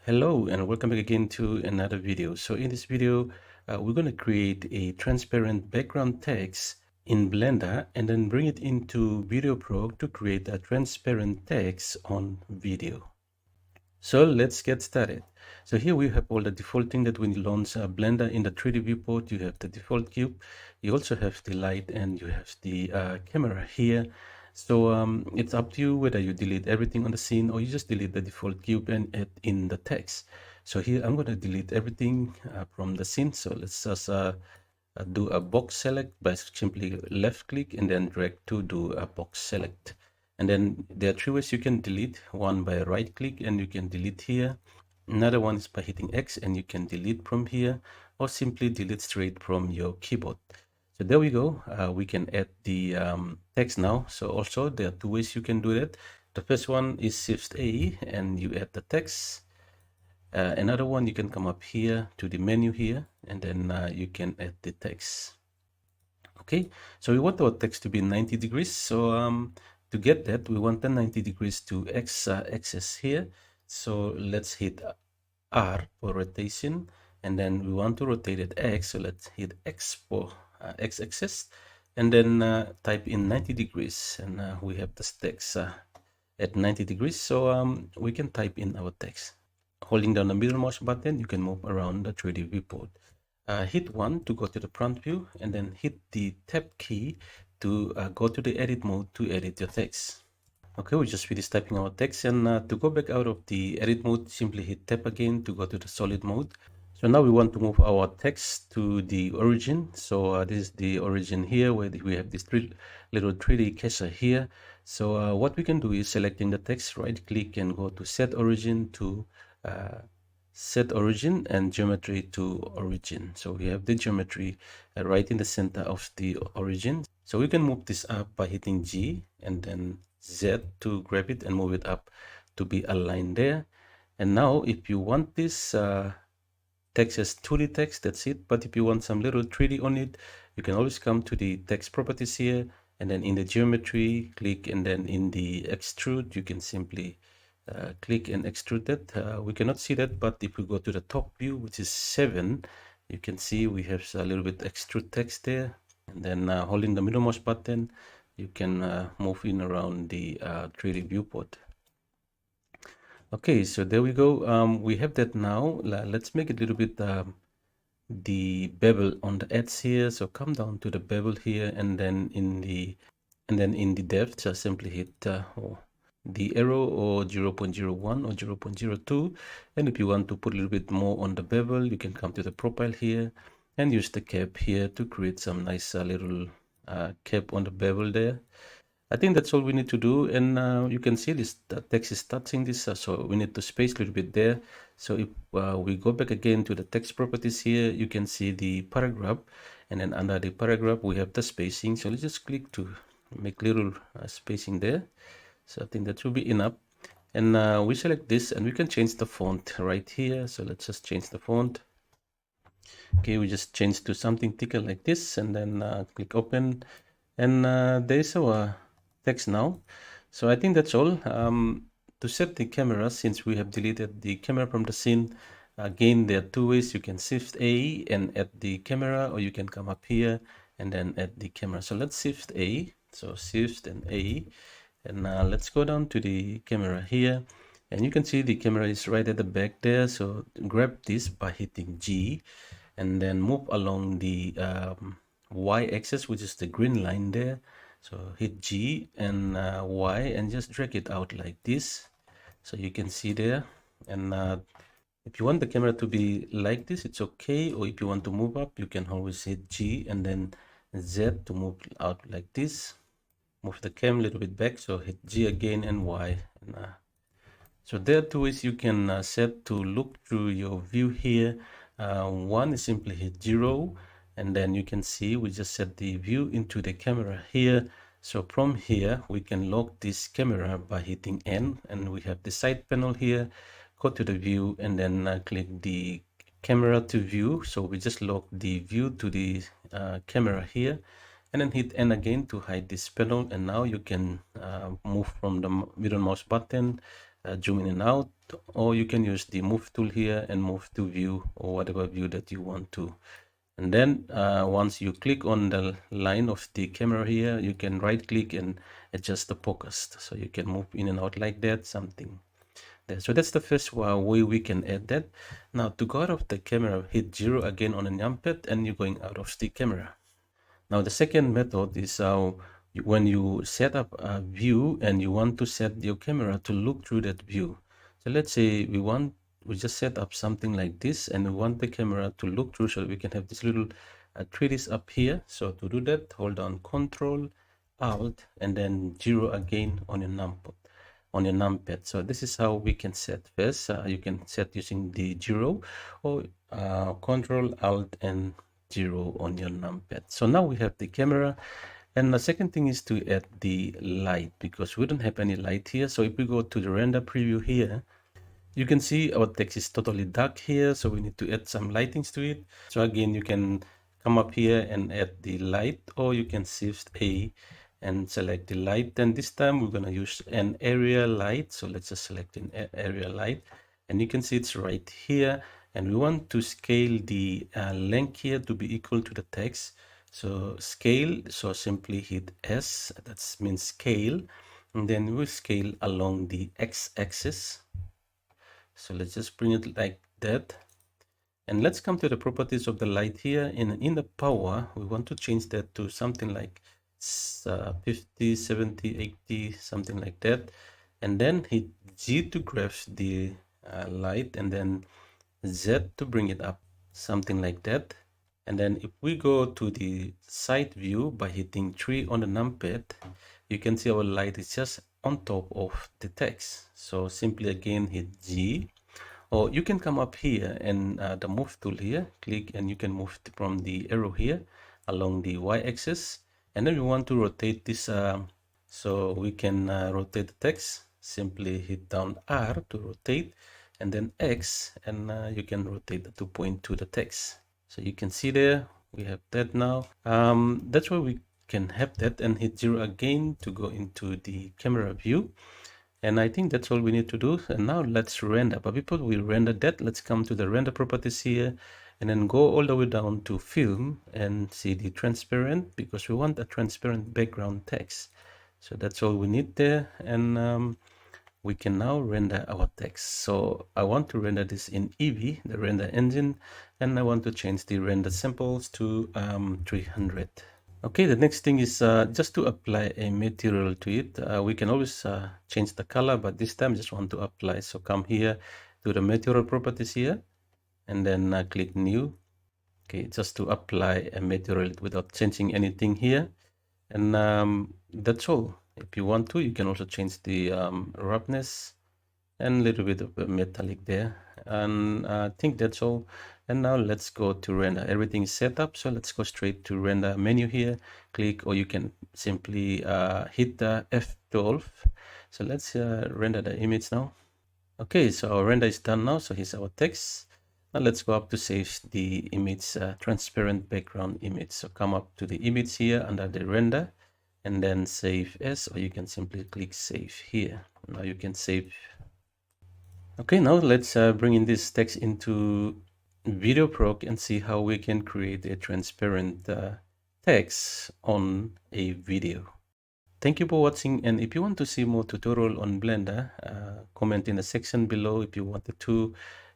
Hello and welcome back again to another video. So in this video, we're going to create a transparent background text in Blender and then bring it into VideoProc to create a transparent text on video. So let's get started. So here we have all the default thing that when you launch Blender in the 3D viewport, you have the default cube. You also have the light and you have the camera here. So it's up to you whether you delete everything on the scene or you just delete the default cube and add in the text. So here I'm going to delete everything from the scene. So let's just do a box select by simply left click and then drag to do a box select. And then there are three ways you can delete. One by right click and you can delete here. Another one is by hitting X and you can delete from here, or simply delete straight from your keyboard. So there we go. We can add the text now. So also there are two ways you can do that. The first one is Shift A and you add the text. Another one, you can come up here to the menu here and then you can add the text. Okay, so we want our text to be 90 degrees. So to get that, we want the 90 degrees to X axis here. So let's hit R for rotation, and then we want to rotate it X. So let's hit X for X axis, and then type in 90 degrees, and we have this text at 90 degrees. So we can type in our text. Holding down the middle mouse button, you can move around the 3D viewport. Hit 1 to go to the front view, and then hit the tab key to go to the edit mode to edit your text. Okay, we just finished typing our text, and to go back out of the edit mode, simply hit tab again to go to the solid mode. So now we want to move our text to the origin. So this is the origin here, where we have this little 3D cursor here. So what we can do is selecting the text, right click and go to set origin to set origin and geometry to origin. So we have the geometry right in the center of the origin. So we can move this up by hitting G and then Z to grab it and move it up to be aligned there. And now if you want this text as 2D text, that's it. But if you want some little 3D on it, you can always come to the text properties here and then in the geometry click, and then in the extrude you can simply click and extrude that. We cannot see that, but if we go to the top view, which is 7, you can see we have a little bit extrude text there. And then holding the middle mouse button, you can move in around the 3D viewport. Okay, so there we go. We have that now. Let's make it a little bit the bevel on the edge here. So come down to the bevel here, and then in the depth, just simply hit the arrow or 0.01 or 0.02. And if you want to put a little bit more on the bevel, you can come to the profile here and use the cap here to create some nice little cap on the bevel there. I think that's all we need to do. And you can see this text is touching this, so we need to space a little bit there. So if we go back again to the text properties here, you can see the paragraph, and then under the paragraph we have the spacing. So let's just click to make little spacing there. So I think that will be enough. And we select this and we can change the font right here. So let's just change the font. Okay, we just change to something thicker like this, and then click open. And there's our text now. So I think that's all. To set the camera, since we have deleted the camera from the scene, again, there are two ways. You can Shift A and add the camera, or you can come up here and then add the camera. So let's Shift A. So Shift and A. And let's go down to the camera here, and you can see the camera is right at the back there. So grab this by hitting G and then move along the Y axis, which is the green line there. So hit G and Y and just drag it out like this, so you can see there. And if you want the camera to be like this, it's okay. Or if you want to move up, you can always hit G and then Z to move out like this. Move the cam a little bit back, so hit G again and Y. And, so there are two ways you can set to look through your view here. One is simply hit 0, and then you can see we just set the view into the camera here. So from here we can lock this camera by hitting N, and we have the side panel here. Go to the view and then click the camera to view. So we just lock the view to the camera here. and then hit N again to hide this panel. And now you can move from the middle mouse button, zoom in and out, or you can use the move tool here and move to view or whatever view that you want to. And then once you click on the line of the camera here, you can right click and adjust the focus, so you can move in and out like that, something there. So that's the first way we can add that. Now to go out of the camera, hit 0 again on the numpad and you're going out of the camera. Now the second method is when you set up a view and you want to set your camera to look through that view. So let's say we just set up something like this and we want the camera to look through, so we can have this little treatise up here. So to do that, hold down Control Alt and then 0 again on your numpad. So this is how we can set. First you can set using the 0 or Control Alt and 0 on your numpad. So now we have the camera, and the second thing is to add the light, because we don't have any light here. So if we go to the render preview here, you can see our text is totally dark here, so we need to add some lightings to it. So again, you can come up here and add the light, or you can shift A and select the light. Then this time we're going to use an area light. So let's just select an area light, and you can see it's right here. And we want to scale the length here to be equal to the text. So scale, so simply hit S, that means scale, and then we'll scale along the x-axis. So let's just bring it like that. And let's come to the properties of the light here. In the power, we want to change that to something like 50, 70, 80, something like that. And then hit G to grab the light, and then Z to bring it up, something like that. And then if we go to the side view by hitting 3 on the numpad, you can see our light is just on top of the text. So simply again hit G, or you can come up here and the move tool here, click, and you can move from the arrow here along the y-axis. And then we want to rotate this, so we can rotate the text. Simply hit down R to rotate, and then X, and you can rotate to point to the text. So you can see there we have that now. That's why we can have that, and hit 0 again to go into the camera view. And I think that's all we need to do. And now let's render. But before we render that, let's come to the render properties here and then go all the way down to film and see the transparent, because we want a transparent background text. So that's all we need there. And we can now render our text. So I want to render this in Eevee, the render engine, and I want to change the render samples to 300. Okay, the next thing is just to apply a material to it. We can always change the color, but this time just want to apply. So come here to the material properties here, and then click new. Okay, just to apply a material without changing anything here. And that's all. If you want to, you can also change the roughness and a little bit of metallic there. And I think that's all. And now let's go to render. Everything is set up, so let's go straight to render menu here. Click, or you can simply hit the F12. So let's render the image now. Okay, so our render is done now. So here's our text. Now let's go up to save the image, transparent background image. So come up to the image here under the render, and then save as, or you can simply click save here. Now you can save. Okay, now let's bring in this text into VideoProc and see how we can create a transparent text on a video. Thank you for watching, and if you want to see more tutorial on Blender, comment in the section below if you wanted to.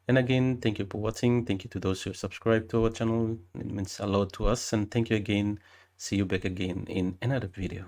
And again, thank you for watching. Thank you to those who have subscribed to our channel. It means a lot to us, and thank you again. See you back again in another video.